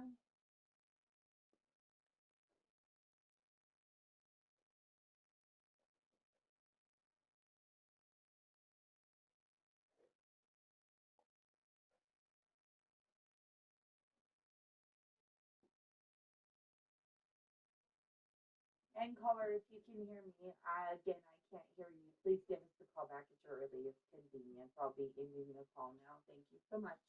on? And caller, if you can hear me, again, I can't hear you. Please give us a call back at your earliest convenience. I'll be ending the call now. Thank you so much.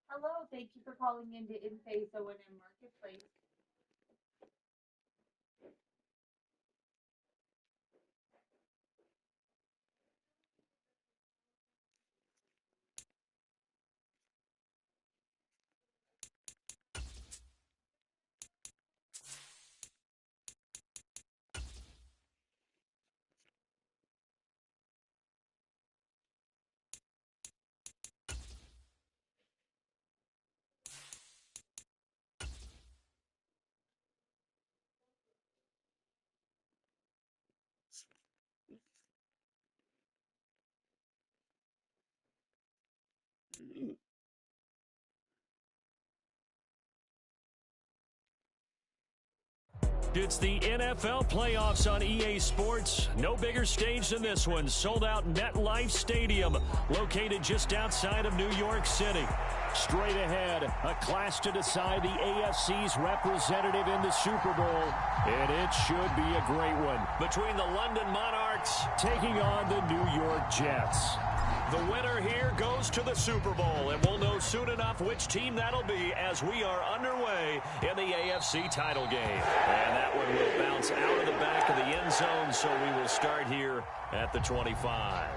Hello, thank you for calling into Enphase O&M Marketplace. It's the NFL playoffs on EA Sports. No bigger stage than this one. Sold out MetLife Stadium, located just outside of New York City. Straight ahead, a clash to decide the AFC's representative in the Super Bowl. And it should be a great one. Between the London Monarchs taking on the New York Jets. The winner here goes to the Super Bowl, and we'll know soon enough which team that'll be as we are underway in the AFC title game. And that one will bounce out of the back of the end zone, so we will start here at the 25.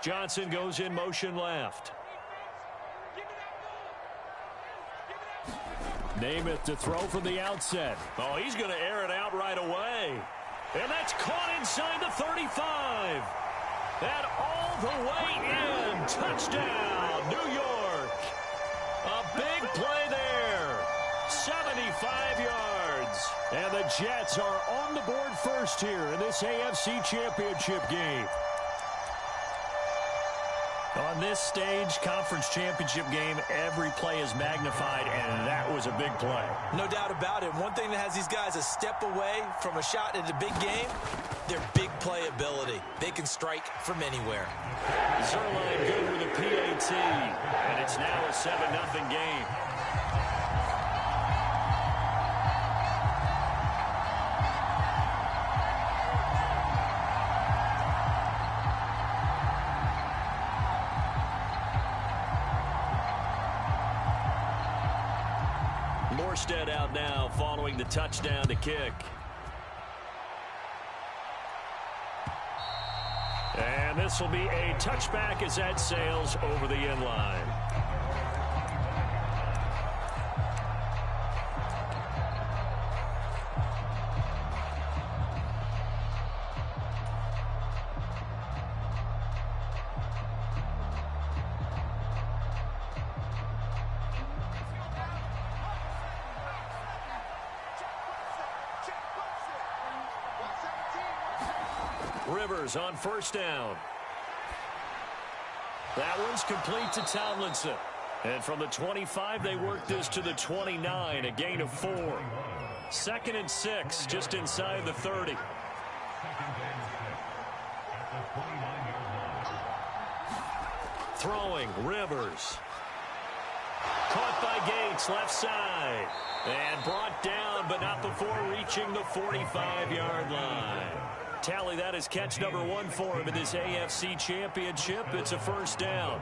Johnson goes in motion left. Namath to throw from the outset. Oh, he's going to air it out right away. And that's caught inside the 35. And all the way in. Touchdown, New York. A big play there. 75 yards. And the Jets are on the board first here in this AFC Championship game. On this stage, conference championship game, every play is magnified, and that was a big play. No doubt about it. One thing that has these guys a step away from a shot in the big game, their big play ability. They can strike from anywhere. Zuerlein good with a PAT, and it's now a 7-0 game. Morstead out now following the touchdown to kick. And this will be a touchback as that sails over the end line. Rivers on first down. That one's complete to Tomlinson. And from the 25, they work this to the 29, a gain of 4. 2nd and 6, just inside the 30. Throwing, Rivers. Caught by Gates, left side. And brought down, but not before reaching the 45-yard line. Tally, that is catch number 1 for him in this AFC Championship. It's a first down.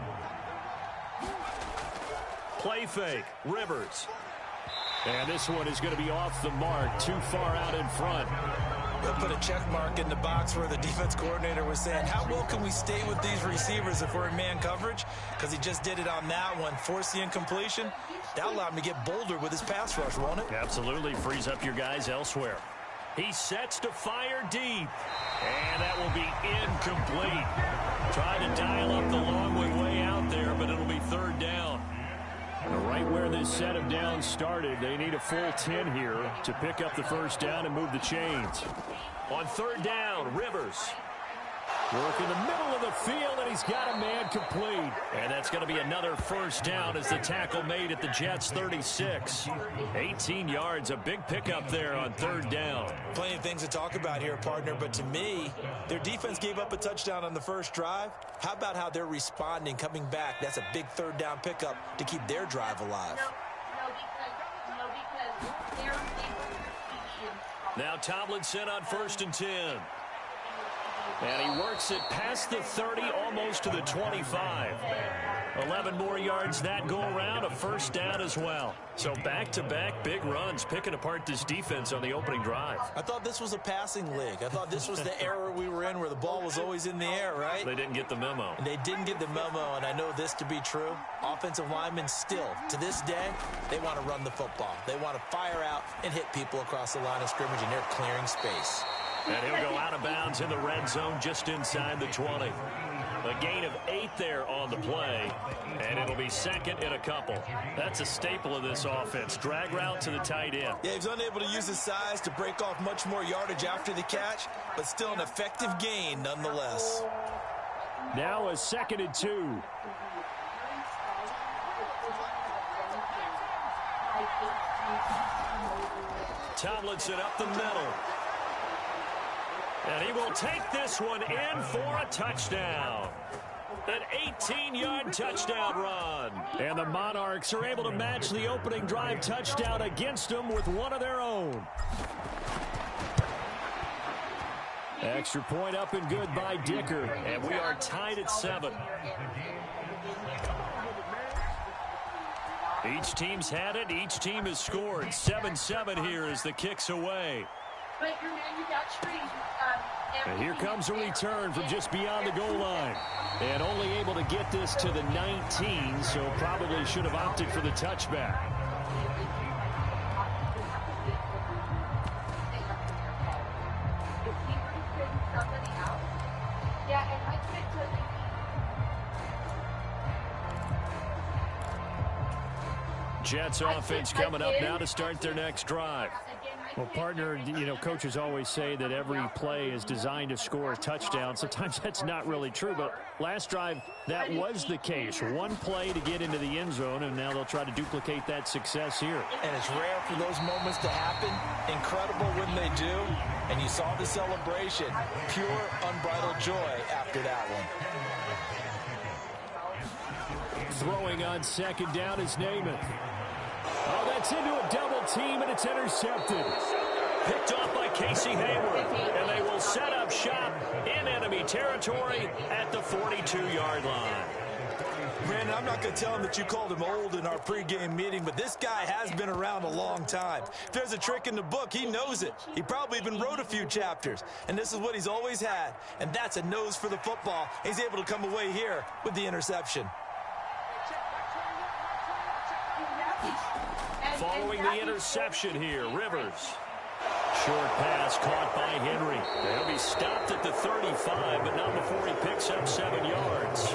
Play fake, Rivers. And this one is going to be off the mark, too far out in front. They'll put a check mark in the box where the defense coordinator was saying, how well can we stay with these receivers if we're in man coverage? Because he just did it on that one, forced the incompletion. That allowed him to get bolder with his pass rush, won't it? Absolutely frees up your guys elsewhere. He sets to fire deep. And that will be incomplete. Tried to dial up the long way out there, but it'll be third down. Right where this set of downs started, they need a full 10 here to pick up the first down and move the chains. On third down, Rivers. Work in the middle of the field, and he's got a man complete. And that's going to be another first down as the tackle made at the Jets' 36. 18 yards, a big pickup there on third down. Plenty of things to talk about here, partner, but to me, their defense gave up a touchdown on the first drive. How about how they're responding, coming back? That's a big third down pickup to keep their drive alive. Now Tomlinson on 1st and 10. And he works it past the 30, almost to the 25. 11 more yards that go around, a first down as well. So back-to-back big runs, picking apart this defense on the opening drive. I thought this was a passing league. I thought this was the era we were in where the ball was always in the air, right? They didn't get the memo. And they didn't get the memo, and I know this to be true. Offensive linemen still, to this day, they want to run the football. They want to fire out and hit people across the line of scrimmage, and they're clearing space. And he'll go out of bounds in the red zone just inside the 20. A gain of 8 there on the play, and it'll be second and a couple. That's a staple of this offense. Drag route to the tight end. Yeah, he's unable to use his size to break off much more yardage after the catch, but still an effective gain nonetheless. Now a 2nd and 2. Tomlinson up the middle. And he will take this one in for a touchdown. An 18-yard touchdown run. And the Monarchs are able to match the opening drive touchdown against them with one of their own. Extra point up and good by Dicker. And we are tied at 7. Each team's had it. Each team has scored. 7-7 here as the kick's away. And here comes a return from just beyond the goal line. And only able to get this to the 19, so probably should have opted for the touchback. Jets offense coming up now to start their next drive. Well, partner, you know, coaches always say that every play is designed to score a touchdown. Sometimes that's not really true, but last drive, that was the case. One play to get into the end zone, and now they'll try to duplicate that success here. And it's rare for those moments to happen. Incredible when they do. And you saw the celebration. Pure, unbridled joy after that one. Throwing on 2nd down is Namath. Oh, that's into a double team, and it's intercepted. Picked off by Casey Hayward, and they will set up shop in enemy territory at the 42-yard line. Brandon, I'm not going to tell him that you called him old in our pregame meeting, but this guy has been around a long time. If there's a trick in the book, he knows it. He probably even wrote a few chapters, and this is what he's always had, and that's a nose for the football. He's able to come away here with the interception. Following the interception here, Rivers. Short pass caught by Henry. They'll be stopped at the 35, but not before he picks up 7 yards.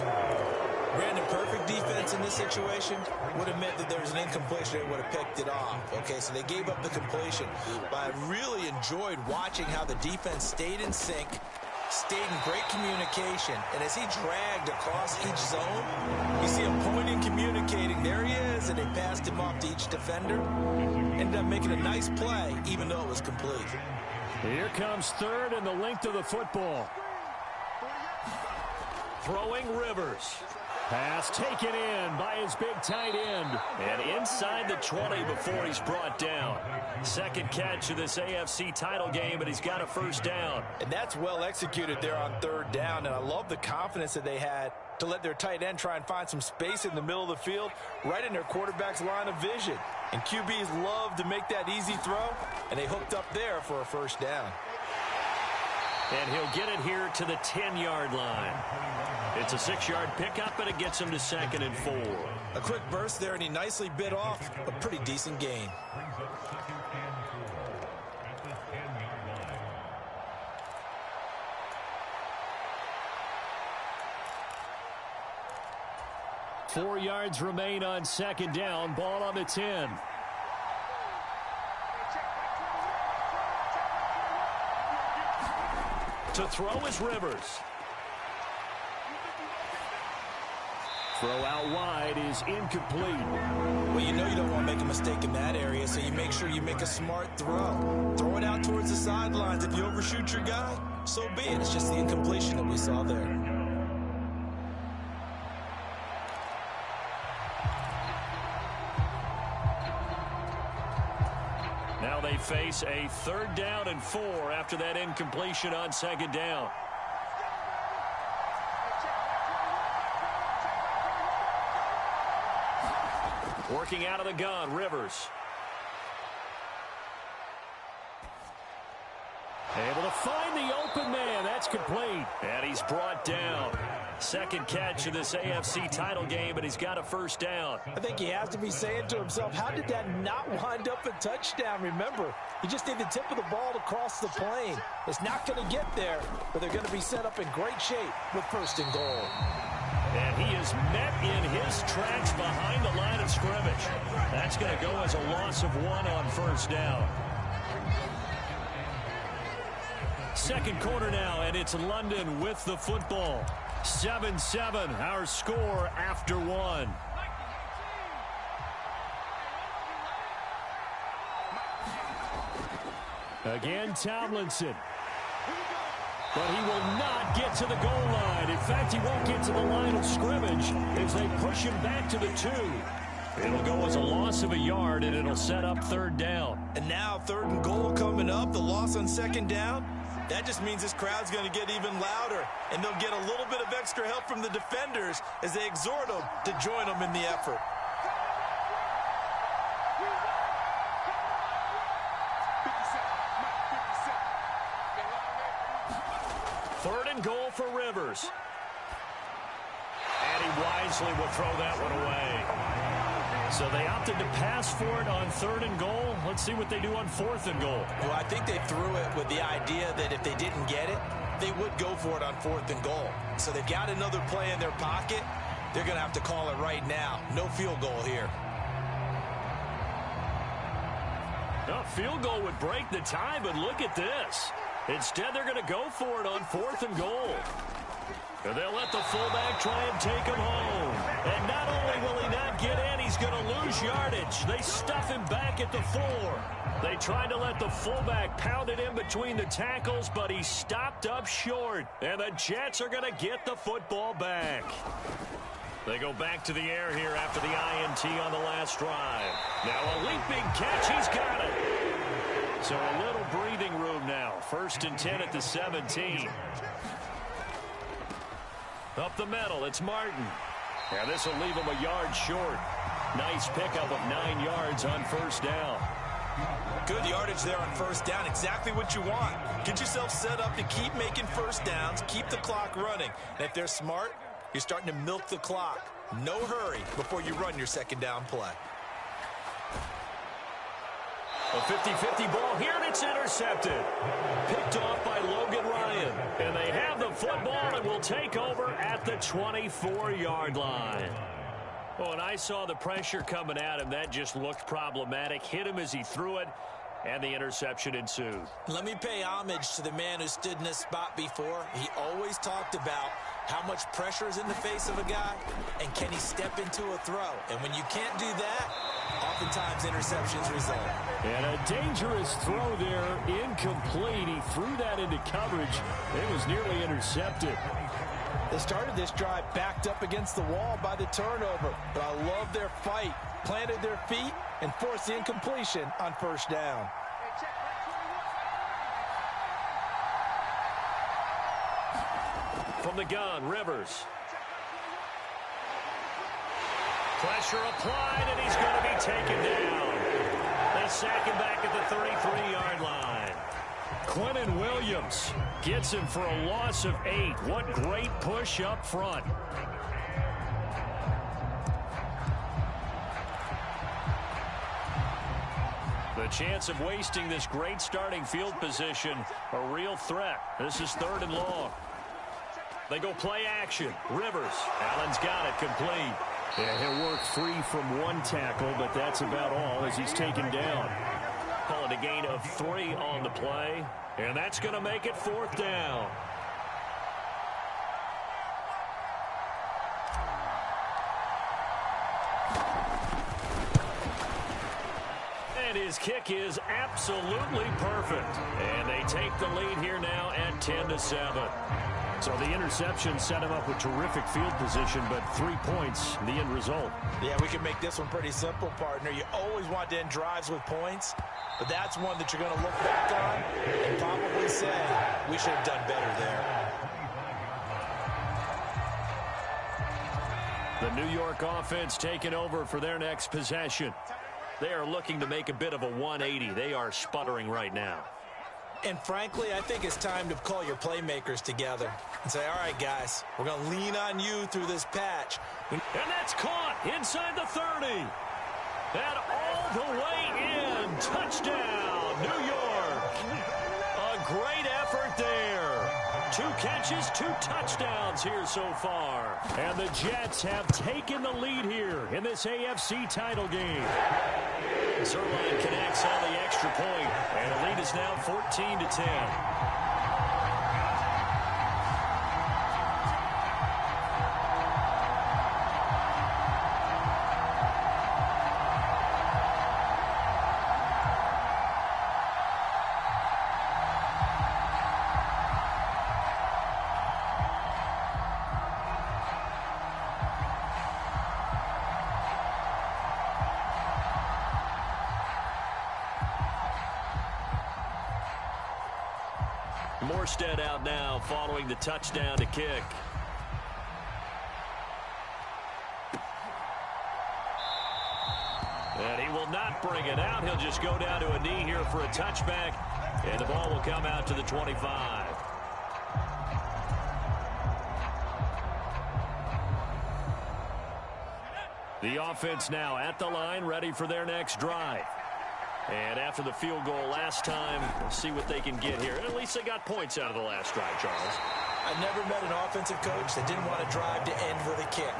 Brandon, perfect defense in this situation would have meant that there was an incompletion. They would have picked it off. Okay, so they gave up the completion. But I really enjoyed watching how the defense stayed in sync, stayed in great communication, and as he dragged across each zone, you see him pointing, communicating. There he is, and they passed him off to each defender. Ended up making a nice play, even though it was complete. Here comes 3rd and the length of the football. Throwing Rivers. Pass taken in by his big tight end. And inside the 20 before he's brought down. Second catch of this AFC title game, and he's got a first down. And that's well executed there on 3rd down. And I love the confidence that they had to let their tight end try and find some space in the middle of the field, right in their quarterback's line of vision. And QBs love to make that easy throw, and they hooked up there for a first down. And he'll get it here to the 10-yard line. It's a 6-yard pickup, and it gets him to 2nd and 4. A quick burst there, and he nicely bit off a pretty decent gain. Four yards remain on 2nd down. Ball on the 10. To throw is Rivers. Throw out wide is incomplete. Well, you know you don't want to make a mistake in that area, so you make sure you make a smart throw. Throw it out towards the sidelines. If you overshoot your guy, so be it. It's just the incompletion that we saw there. Now they face a 3rd down and 4 after that incompletion on 2nd down. Working out of the gun, Rivers. Able to find the open man. That's complete. And he's brought down. Second catch of this AFC title game, and he's got a 1st down. I think he has to be saying to himself, how did that not wind up a touchdown? Remember, he just did the tip of the ball to cross the plane. It's not going to get there, but they're going to be set up in great shape with 1st and goal. And he is met in his tracks behind the line of scrimmage. That's going to go as a loss of 1 on 1st down. Second quarter now, and it's London with the football. 7-7, our score after 1. Again, Tomlinson. But he will not get to the goal line. In fact, he won't get to the line of scrimmage as they push him back to the 2. It'll go as a loss of a yard, and it'll set up 3rd down. And now 3rd and goal coming up, the loss on 2nd down. That just means this crowd's going to get even louder, and they'll get a little bit of extra help from the defenders as they exhort them to join them in the effort. Third and goal for Rivers. And he wisely will throw that one away. So they opted to pass for it on 3rd and goal. Let's see what they do on 4th and goal. Well, I think they threw it with the idea that if they didn't get it, they would go for it on 4th and goal. So they've got another play in their pocket. They're going to have to call it right now. No field goal here. A field goal would break the tie, but look at this. Instead, they're going to go for it on 4th and goal. And they'll let the fullback try and take him home. And not only will he not get in, he's going to lose yardage. They stuff him back at the 4. They tried to let the fullback pound it in between the tackles, but he stopped up short. And the Jets are going to get the football back. They go back to the air here after the INT on the last drive. Now a leaping catch. He's got it. So a little breathing room now. 1st and 10 at the 17. Up the middle, it's Martin. And this will leave him a yard short. Nice pickup of 9 yards on 1st down. Good yardage there on 1st down. Exactly what you want. Get yourself set up to keep making 1st downs, keep the clock running. And if they're smart, you're starting to milk the clock. No hurry before you run your 2nd down play. A 50-50 ball here, and it's intercepted. Picked off by Logan Ryan. And they have the football and will take over at the 24-yard line. Oh, and I saw the pressure coming at him. That just looked problematic. Hit him as he threw it, and the interception ensued. Let me pay homage to the man who stood in this spot before. He always talked about how much pressure is in the face of a guy, and can he step into a throw? And when you can't do that, oftentimes interceptions result. And a dangerous throw there, incomplete. He threw that into coverage. It was nearly intercepted. They started this drive backed up against the wall by the turnover, but I love their fight. Planted their feet and forced the incompletion on 1st down. From the gun, Rivers. Pressure applied, and he's going to be taken down. They sack him back at the 33-yard line. Quentin Williams gets him for a loss of 8. What great push up front. The chance of wasting this great starting field position, a real threat. This is 3rd and long. They go play action. Rivers. Allen's got it complete. Yeah, he'll work 3 from 1 tackle, but that's about all as he's taken down. Call it a gain of 3 on the play, and that's going to make it 4th down. And his kick is absolutely perfect. And they take the lead here now at 10-7. So the interception set him up with terrific field position, but 3 points, the end result. Yeah, we can make this one pretty simple, partner. You always want to end drives with points, but that's one that you're going to look back on and probably say, we should have done better there. The New York offense taking over for their next possession. They are looking to make a bit of a 180. They are sputtering right now. And frankly, I think it's time to call your playmakers together and say, all right, guys, we're going to lean on you through this patch. And that's caught inside the 30. And all the way in. Touchdown, New York. A great effort there. 2 catches, 2 touchdowns here so far. And the Jets have taken the lead here in this AFC title game. Zuerlein connects on the extra point, and the lead is now 14-10. Morstead out now following the touchdown to kick. And he will not bring it out. He'll just go down to a knee here for a touchback. And the ball will come out to the 25. The offense now at the line, ready for their next drive. And after the field goal last time, we'll see what they can get here. At least they got points out of the last drive, Charles. I've never met an offensive coach that didn't want to drive to end with a kick.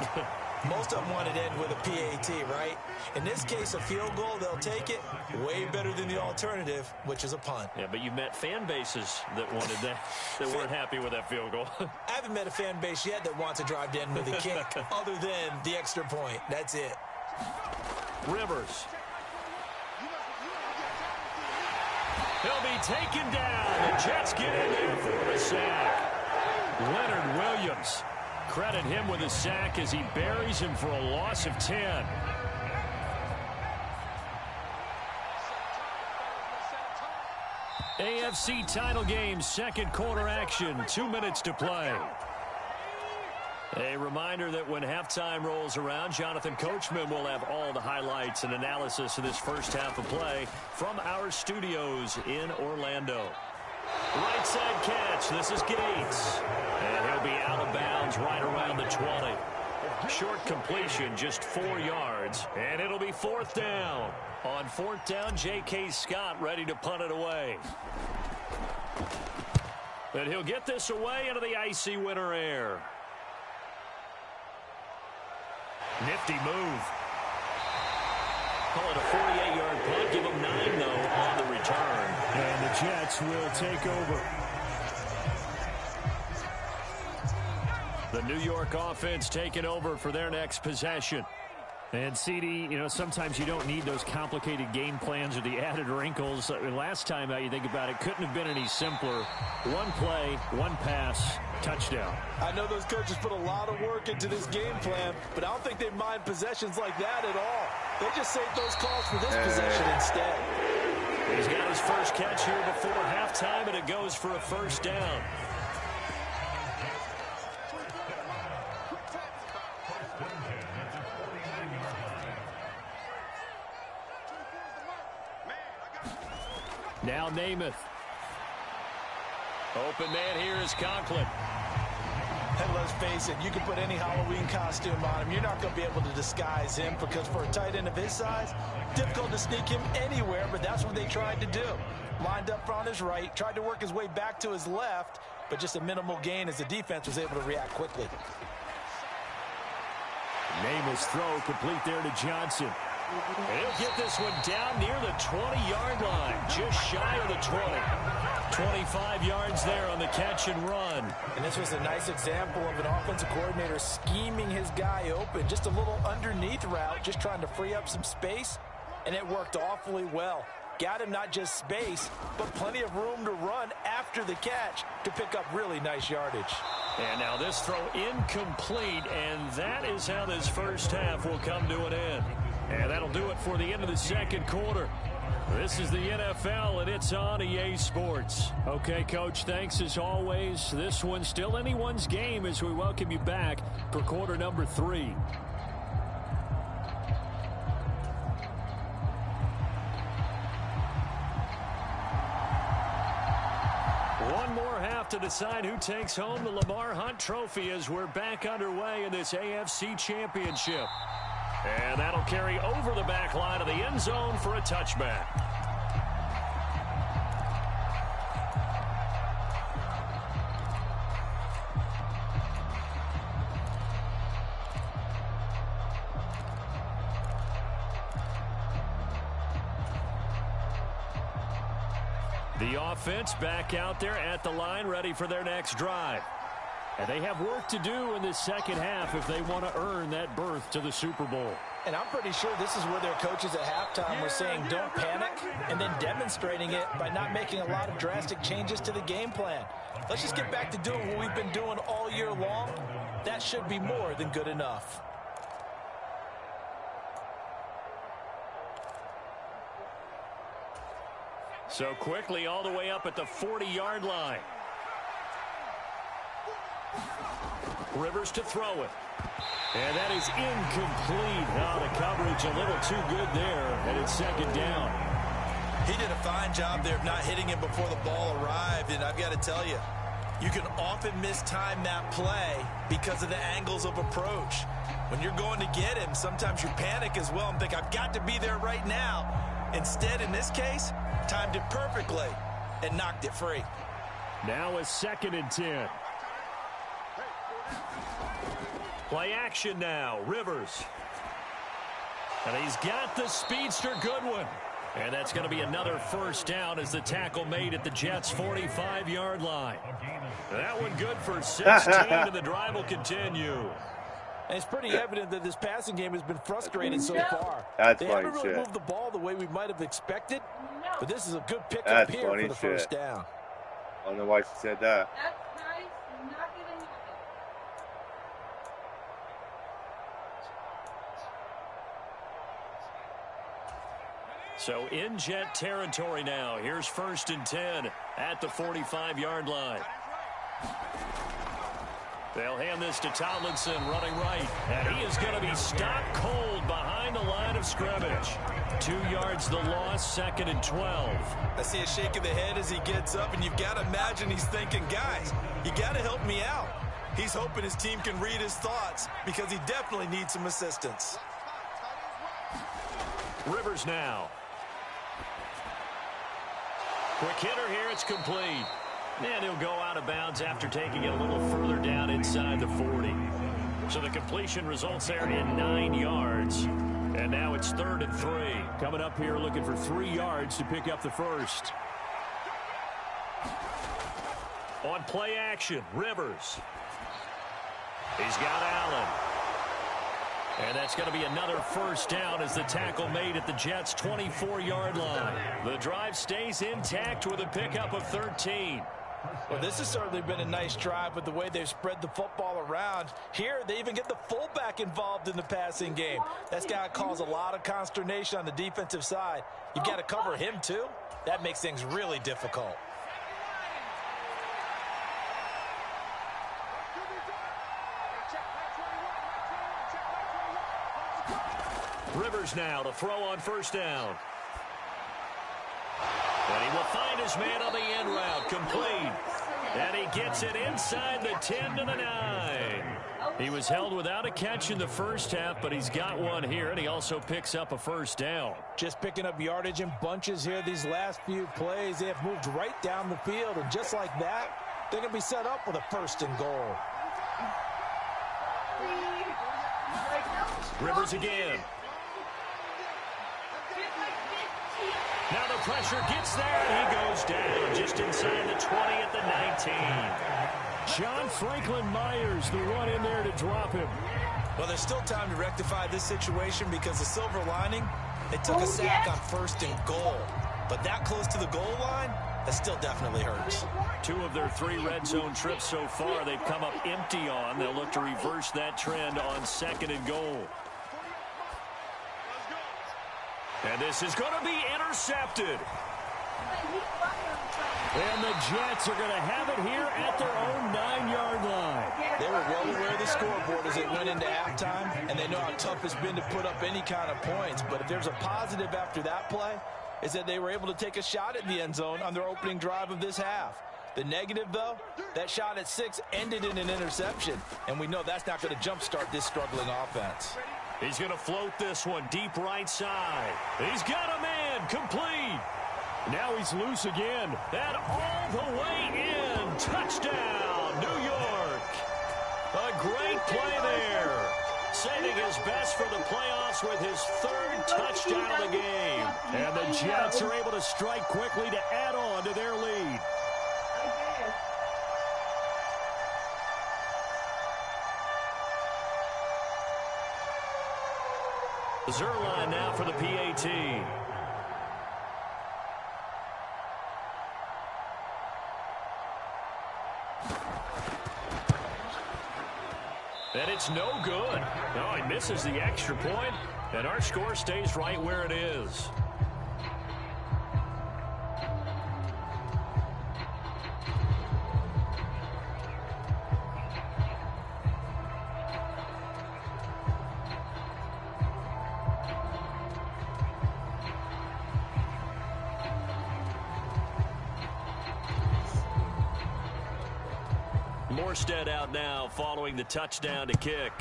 Most of them wanted to end with a PAT, right? In this case, a field goal, they'll take it. Way better than the alternative, which is a punt. Yeah, but you've met fan bases that wanted that, that weren't happy with that field goal. I haven't met a fan base yet that wants to drive to end with a kick, other than the extra point. That's it. Rivers. He'll be taken down. The Jets get in there for a sack. Leonard Williams. Credit him with a sack as he buries him for a loss of 10. AFC title game, second quarter action. 2 minutes to play. A reminder that when halftime rolls around, Jonathan Coachman will have all the highlights and analysis of this first half of play from our studios in Orlando. Right side catch. This is Gates. And he'll be out of bounds right around the 20. Short completion, just 4 yards. And it'll be 4th down. On 4th down, J.K. Scott ready to punt it away. And he'll get this away into the icy winter air. Nifty move. Call it a 48-yard punt. Give them 9, though, on the return. And the Jets will take over. The New York offense taking over for their next possession. And, CD, you know, sometimes you don't need those complicated game plans or the added wrinkles. Last time out, you think about it, couldn't have been any simpler. 1 play, 1 pass, touchdown. I know those coaches put a lot of work into this game plan, but I don't think they mind possessions like that at all. They just save those calls for this possession instead. He's got his first catch here before halftime, and it goes for a first down. Now Namath. Open man here is Conklin. And let's face it, you can put any Halloween costume on him. You're not going to be able to disguise him because for a tight end of his size, difficult to sneak him anywhere, but that's what they tried to do. Lined up on his right, tried to work his way back to his left, but just a minimal gain as the defense was able to react quickly. Nameless throw complete there to Johnson. And he'll get this one down near the 20-yard line, just shy of the 20. 25 yards there on the catch and run. And this was a nice example of an offensive coordinator scheming his guy open. Just a little underneath route, just trying to free up some space, and it worked awfully well. Got him not just space, but plenty of room to run after the catch to pick up really nice yardage. And now this throw incomplete, and that is how this first half will come to an end. And that'll do it for the end of the second quarter. This is the NFL, and it's on EA Sports. Okay, Coach, thanks as always. This one's still anyone's game as we welcome you back for quarter number 3. One more half to decide who takes home the Lamar Hunt Trophy as we're back underway in this AFC Championship. And that'll carry over the back line of the end zone for a touchback. The offense back out there at the line, ready for their next drive. And they have work to do in this second half if they want to earn that berth to the Super Bowl. And I'm pretty sure this is where their coaches at halftime were saying don't panic, and then demonstrating it by not making a lot of drastic changes to the game plan. Let's just get back to doing what we've been doing all year long. That should be more than good enough. So quickly all the way up at the 40-yard line. Rivers to throw it. And that is incomplete. Now the coverage a little too good there, and it's second down. He did a fine job there of not hitting him before the ball arrived, and I've got to tell you, you can often mistime that play because of the angles of approach. When you're going to get him, sometimes you panic as well and think, I've got to be there right now. Instead, in this case, timed it perfectly and knocked it free. Now a 2nd and 10. Play action now, Rivers. And he's got the speedster Goodwin. And that's going to be another first down as the tackle made at the Jets' 45-yard line. That one good for 16, and the drive will continue. And it's pretty evident that this passing game has been frustrated so far. They haven't really shit. moved the ball the way we might have expected, but this is a good pickup here for the first down. I don't know why she said that. That's nice. Not gonna happen. So in Jet territory now. Here's 1st and 10 at the 45-yard line. They'll hand this to Tomlinson running right. And he is going to be stopped cold behind the line of scrimmage. 2 yards the loss, 2nd and 12. I see a shake of the head as he gets up, and you've got to imagine he's thinking, guys, you got to help me out. He's hoping his team can read his thoughts because he definitely needs some assistance. Rivers now. Quick hitter here, it's complete. And he'll go out of bounds after taking it a little further down inside the 40. So the completion results there in 9 yards. And now it's 3rd and 3. Coming up here looking for 3 yards to pick up the first. On play action, Rivers. He's got Allen. And that's going to be another first down as the tackle made at the Jets' 24-yard line. The drive stays intact with a pickup of 13. Well, this has certainly been a nice drive with the way they've spread the football around. Here, they even get the fullback involved in the passing game. That's got to cause a lot of consternation on the defensive side. You've got to cover him, too. That makes things really difficult. Rivers now to throw on first down. And he will find his man on the end route, complete. And he gets it inside the 10 to the 9. He was held without a catch in the first half, but he's got one here, and he also picks up a first down. Just picking up yardage in bunches here these last few plays. They have moved right down the field, and just like that, they're going to be set up with a first and goal. Rivers again. Now the pressure gets there, and he goes down just inside the 20 at the 19. John Franklin Myers, the one in there to drop him. Well, there's still time to rectify this situation because the silver lining, they took a sack on first and goal. But that close to the goal line, that still definitely hurts. 2 of their 3 red zone trips so far, they've come up empty on. They'll look to reverse that trend on second and goal. And this is going to be intercepted. And the Jets are going to have it here at their own 9-yard line. They were well aware of the scoreboard as it went into halftime, and they know how tough it's been to put up any kind of points. But if there's a positive after that play, is that they were able to take a shot at the end zone on their opening drive of this half. The negative, though, that shot at 6 ended in an interception, and we know that's not going to jumpstart this struggling offense. He's going to float this one deep right side. He's got a man complete. Now he's loose again. And all the way in. Touchdown, New York. A great play there. Saving his best for the playoffs with his 3rd touchdown of the game. And the Jets are able to strike quickly to add on to their lead. Zuerlein now for the PAT. And it's no good. No, he misses the extra point, and our score stays right where it is. Morstead out now following the touchdown to kick.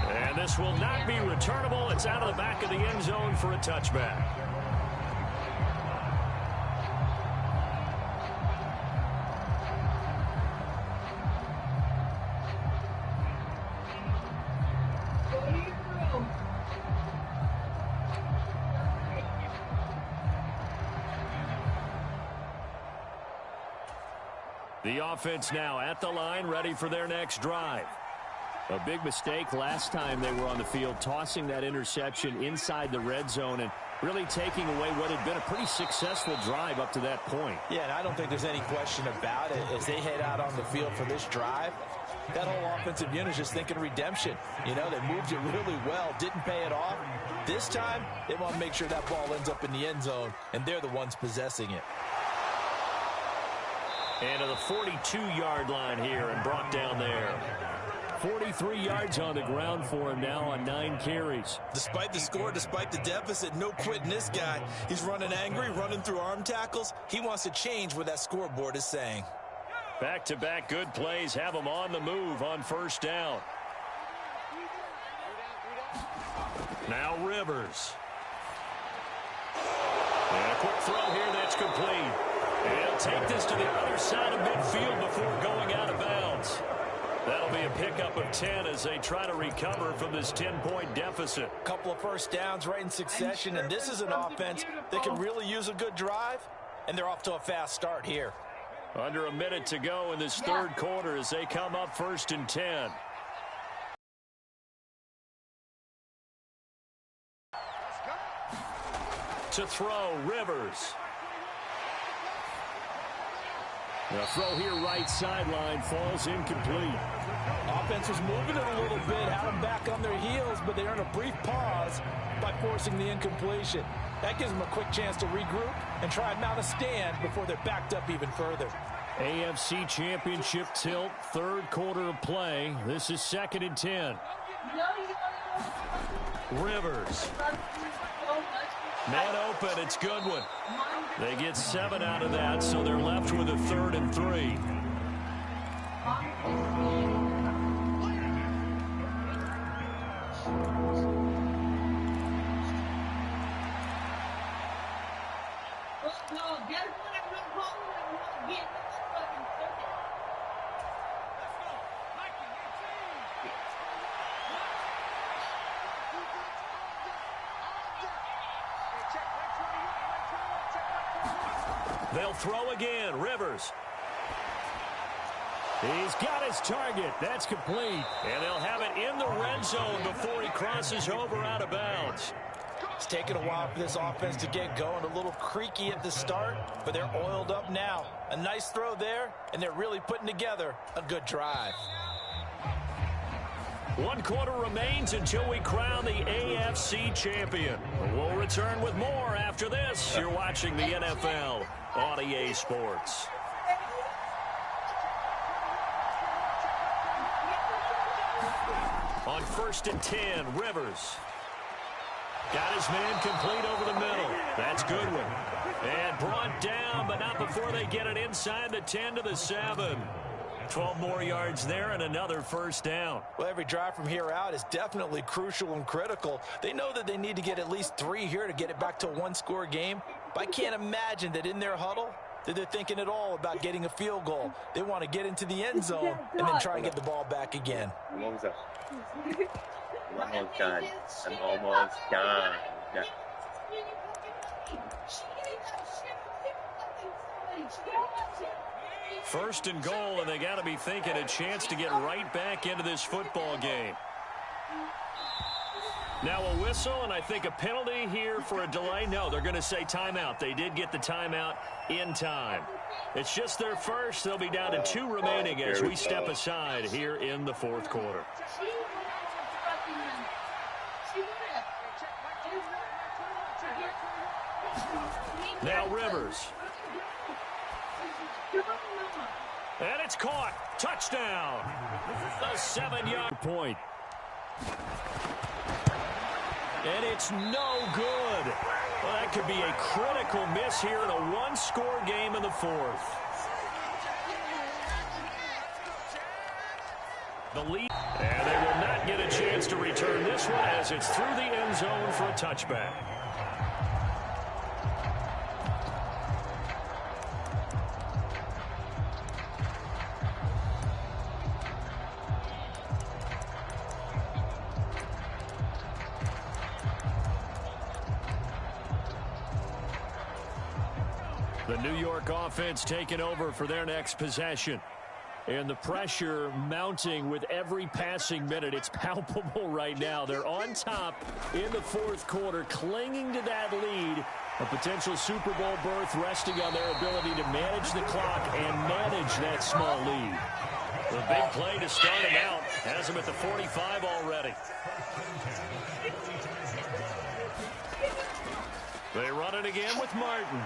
And this will not be returnable. It's out of the back of the end zone for a touchback. The offense now at the line, ready for their next drive. A big mistake last time they were on the field, tossing that interception inside the red zone and really taking away what had been a pretty successful drive up to that point. Yeah, and I don't think there's any question about it. As they head out on the field for this drive, that whole offensive unit is just thinking redemption. You know, they moved it really well, didn't pay it off. This time, they want to make sure that ball ends up in the end zone, and they're the ones possessing it. And to the 42-yard line here and brought down there. 43 yards on the ground for him now on 9 carries. Despite the score, despite the deficit, no quitting this guy. He's running angry, running through arm tackles. He wants to change what that scoreboard is saying. Back-to-back good plays have him on the move on first down. Now Rivers. And a quick throw here that's complete. And he'll take this to the other side of midfield before going out of bounds. That'll be a pickup of 10 as they try to recover from this 10-point deficit. A couple of first downs right in succession, and this is an offense that can really use a good drive, and they're off to a fast start here. Under a minute to go in this third quarter as they come up 1st and 10. To throw, Rivers. The throw here right sideline falls incomplete. Offense was moving it a little bit, had them back on their heels, but they earn a brief pause by forcing the incompletion. That gives them a quick chance to regroup and try and mount a stand before they're backed up even further. AFC Championship tilt, third quarter of play. This is 2nd and 10. Rivers. Man open, it's Goodwin. They get 7 out of that, so they're left with a 3rd and 3. They'll throw again. Rivers. He's got his target. That's complete. And they'll have it in the red zone before he crosses over out of bounds. It's taken a while for this offense to get going. A little creaky at the start, but they're oiled up now. A nice throw there, and they're really putting together a good drive. 1 quarter remains until we crown the AFC champion. We'll return with more after this. You're watching the NFL on EA Sports. On 1st and 10, Rivers. Got his man complete over the middle. That's Goodwin. And brought down, but not before they get it inside the 10 to the 7. 12 more yards there and another 1st down. Well, every drive from here out is definitely crucial and critical. They know that they need to get at least 3 here to get it back to a 1-score game. But I can't imagine that in their huddle that they're thinking at all about getting a field goal. They want to get into the end zone and then try and get the ball back again. Almost done. Almost done. I'm almost done. First and goal, and they got to be thinking a chance to get right back into this football game. Now a whistle, and I think a penalty here for a delay. No, they're going to say timeout. They did get the timeout in time. It's just their first. They'll be down to 2 remaining as we step aside here in the 4th quarter. Now Rivers. And it's caught. Touchdown. A 7-yard point. And it's no good. Well, that could be a critical miss here in a 1-score game in the 4th. The lead. And they will not get a chance to return this one as it's through the end zone for a touchback. The New York offense taking over for their next possession. And the pressure mounting with every passing minute. It's palpable right now. They're on top in the 4th quarter, clinging to that lead. A potential Super Bowl berth resting on their ability to manage the clock and manage that small lead. The big play to start him out. Has him at the 45 already. They run it again with Martin.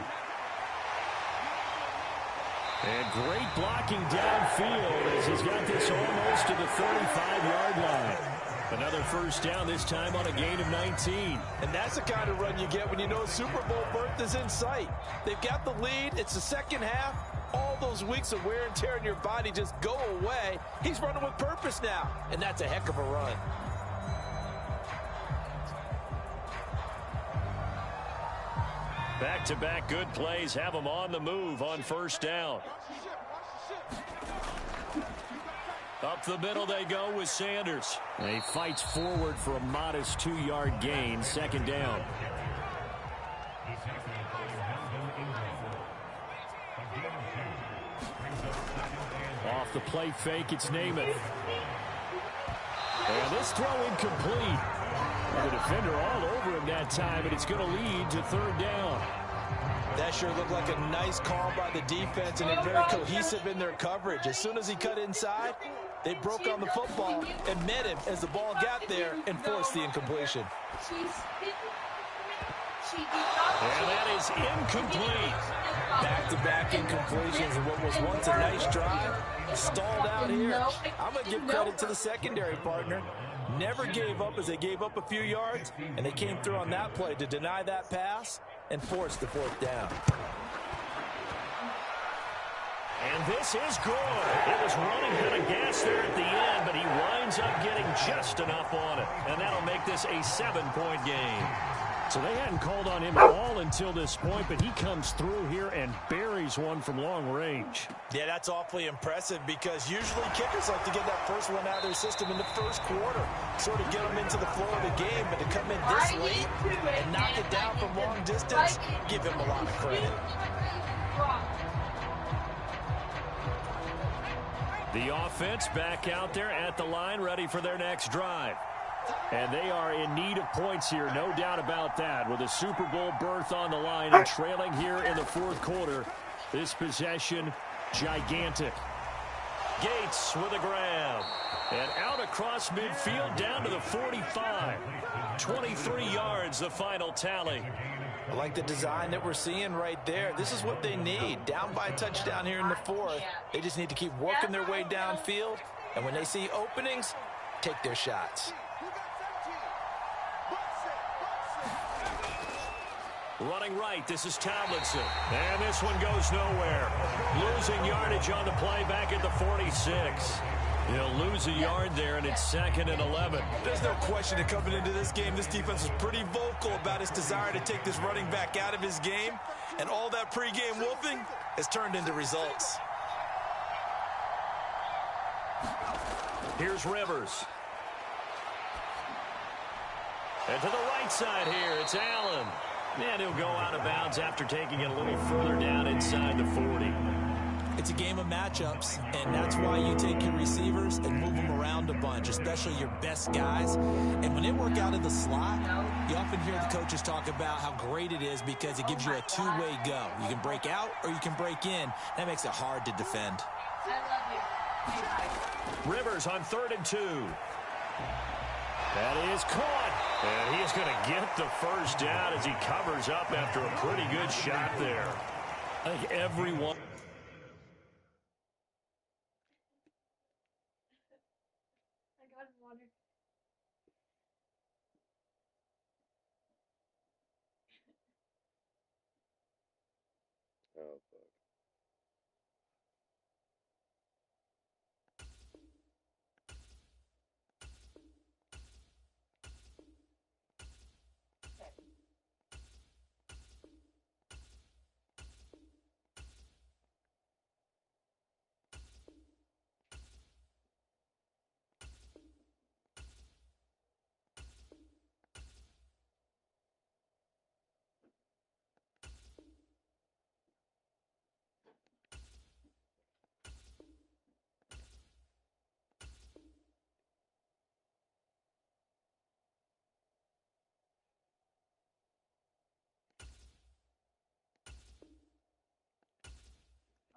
And great blocking downfield as he's got this almost to the 35-yard line. Another 1st down, this time on a gain of 19. And that's the kind of run you get when you know Super Bowl berth is in sight. They've got the lead. It's the second half. All those weeks of wear and tear in your body just go away. He's running with purpose now, and that's a heck of a run. Back-to-back good plays have them on the move on 1st down. Up the middle they go with Sanders. And he fights forward for a modest 2-yard gain. 2nd down. Off the play fake, it's Namath. And this throw incomplete. The defender all over him that time, and it's going to lead to 3rd down. That sure looked like a nice call by the defense, and they're very cohesive in their coverage. As soon as he cut inside, they broke on the football and met him as the ball got there and forced the incompletion. And that is incomplete. Back-to-back incompletions of what was once a nice drive. Stalled out here. I'm going to give credit to the secondary partner. Never gave up as they gave up a few yards, and they came through on that play to deny that pass and force the fourth down. And this is good. It was running out of gas there at the end, but he winds up getting just enough on it. And that'll make this a 7-point game. So they hadn't called on him at all until this point, but he comes through here and buries one from long range. Yeah, that's awfully impressive because usually kickers like to get that first one out of their system in the first quarter, sort of get them into the flow of the game, but to come in this late and knock it down from long distance, give him a lot of credit. The offense back out there at the line, ready for their next drive. And they are in need of points here, no doubt about that. With a Super Bowl berth on the line and trailing here in the fourth quarter, this possession, gigantic. Gates with a grab. And out across midfield down to the 45. 23 yards, the final tally. I like the design that we're seeing right there. This is what they need. Down by a touchdown here in the fourth. They just need to keep working their way downfield. And when they see openings, take their shots. Running right, this is Tomlinson. And this one goes nowhere. Losing yardage on the play back at the 46. He'll lose a yard there, and it's 2nd and 11. There's no question that coming into this game, this defense was pretty vocal about its desire to take this running back out of his game. And all that pregame wolfing has turned into results. Here's Rivers. And to the right side here, it's Allen. And he'll go out of bounds after taking it a little further down inside the 40. It's a game of matchups, and that's why you take your receivers and move them around a bunch, especially your best guys. And when they work out of the slot, you often hear the coaches talk about how great it is because it gives you a two-way go. You can break out or you can break in. That makes it hard to defend. Rivers on 3rd and 2. That is caught. And he's going to get the first down as he covers up after a pretty good shot there. I think everyone... Oh, fuck.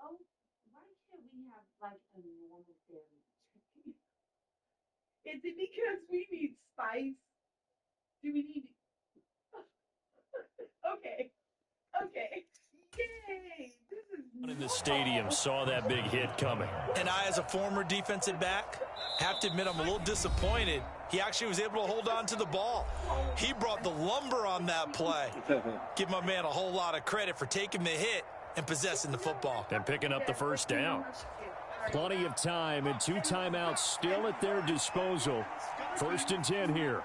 Oh, why can't we have like a normal sandwich? Is it because we need spice? Do we need? Okay. Yay! This is in the stadium saw that big hit coming. And I, as a former defensive back, have to admit I'm a little disappointed. He actually was able to hold on to the ball. He brought the lumber on that play. Give my man a whole lot of credit for taking the hit and possessing the football. And picking up the first down. Plenty of time and 2 timeouts still at their disposal. 1st and 10 here.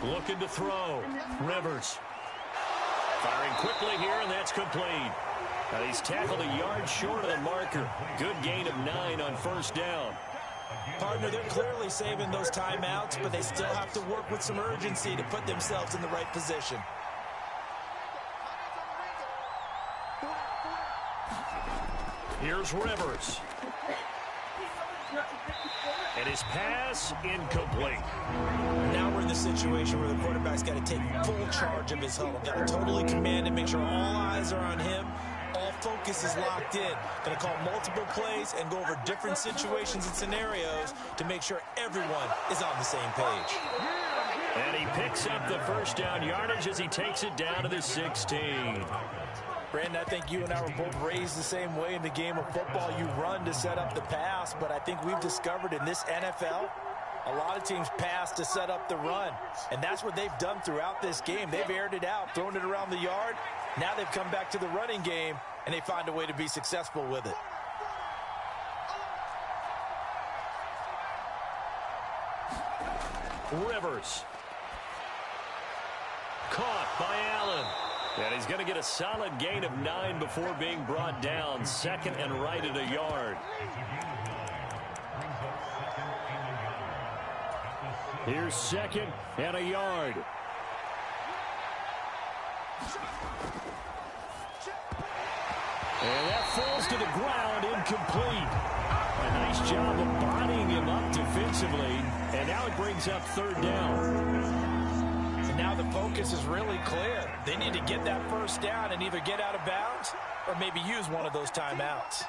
Looking to throw. Rivers. Firing quickly here, and that's complete. Now he's tackled a yard short of the marker. Good gain of 9 on 1st down. Partner, they're clearly saving those timeouts, but they still have to work with some urgency to put themselves in the right position. Here's Rivers. And his pass incomplete. Now we're in the situation where the quarterback's got to take full charge of his huddle. Got to totally command and make sure all eyes are on him, all focus is locked in. Going to call multiple plays and go over different situations and scenarios to make sure everyone is on the same page. And he picks up the first down yardage as he takes it down to the 16. Brandon, I think you and I were both raised the same way in the game of football. You run to set up the pass, but I think we've discovered in this NFL, a lot of teams pass to set up the run, and that's what they've done throughout this game. They've aired it out, thrown it around the yard. Now they've come back to the running game, and they find a way to be successful with it. Rivers. Caught by Allen. And he's going to get a solid gain of 9 before being brought down. Second and right at a yard. Here's second and a yard. And that falls to the ground, incomplete. A nice job of bodying him up defensively. And now it brings up third down. And now the focus is really clear. They need to get that first down and either get out of bounds or maybe use one of those timeouts.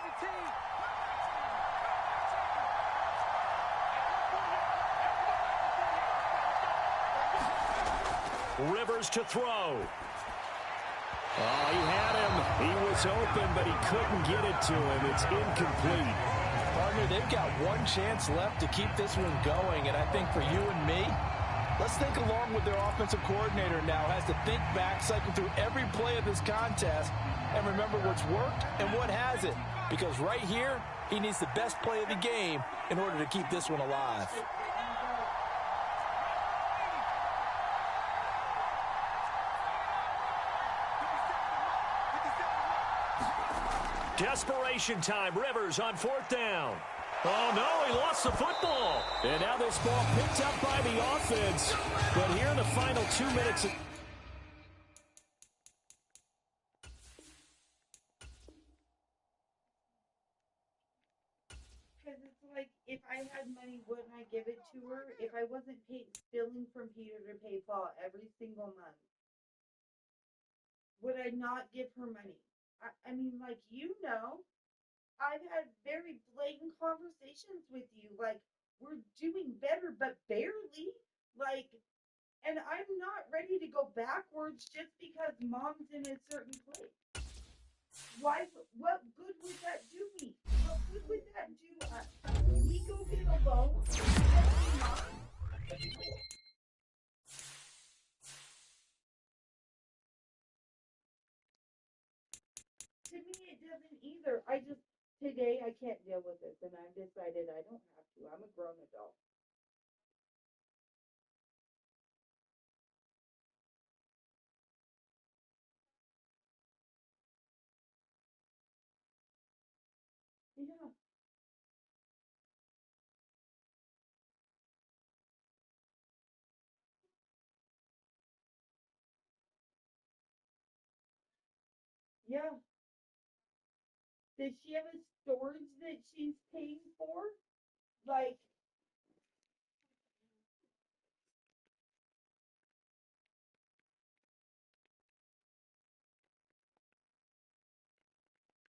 Rivers to throw. Oh, he had him. He was open, but he couldn't get it to him. It's incomplete. Partner, they've got one chance left to keep this one going, and I think for you and me, let's think along with their offensive coordinator now. Has to think back, cycle through every play of this contest, and remember what's worked and what hasn't. Because right here, he needs the best play of the game in order to keep this one alive. Desperation time. Rivers on fourth down. Oh, no, he lost the football. And now this ball picked up by the offense. But here in the final 2 minutes. Because it's like, if I had money, wouldn't I give it to her? If I wasn't stealing from Peter to pay Paul every single month, would I not give her money? I mean, like, I've had very blatant conversations with you. Like, we're doing better, but barely. Like, and I'm not ready to go backwards just because mom's in a certain place. What good would that do me? What good would that do us? We go get a loan every month. To me, it doesn't either. Today I can't deal with this, and I've decided I don't have to. I'm a grown adult. Yeah. Yeah. Does she have a storage that she's paying for? Like,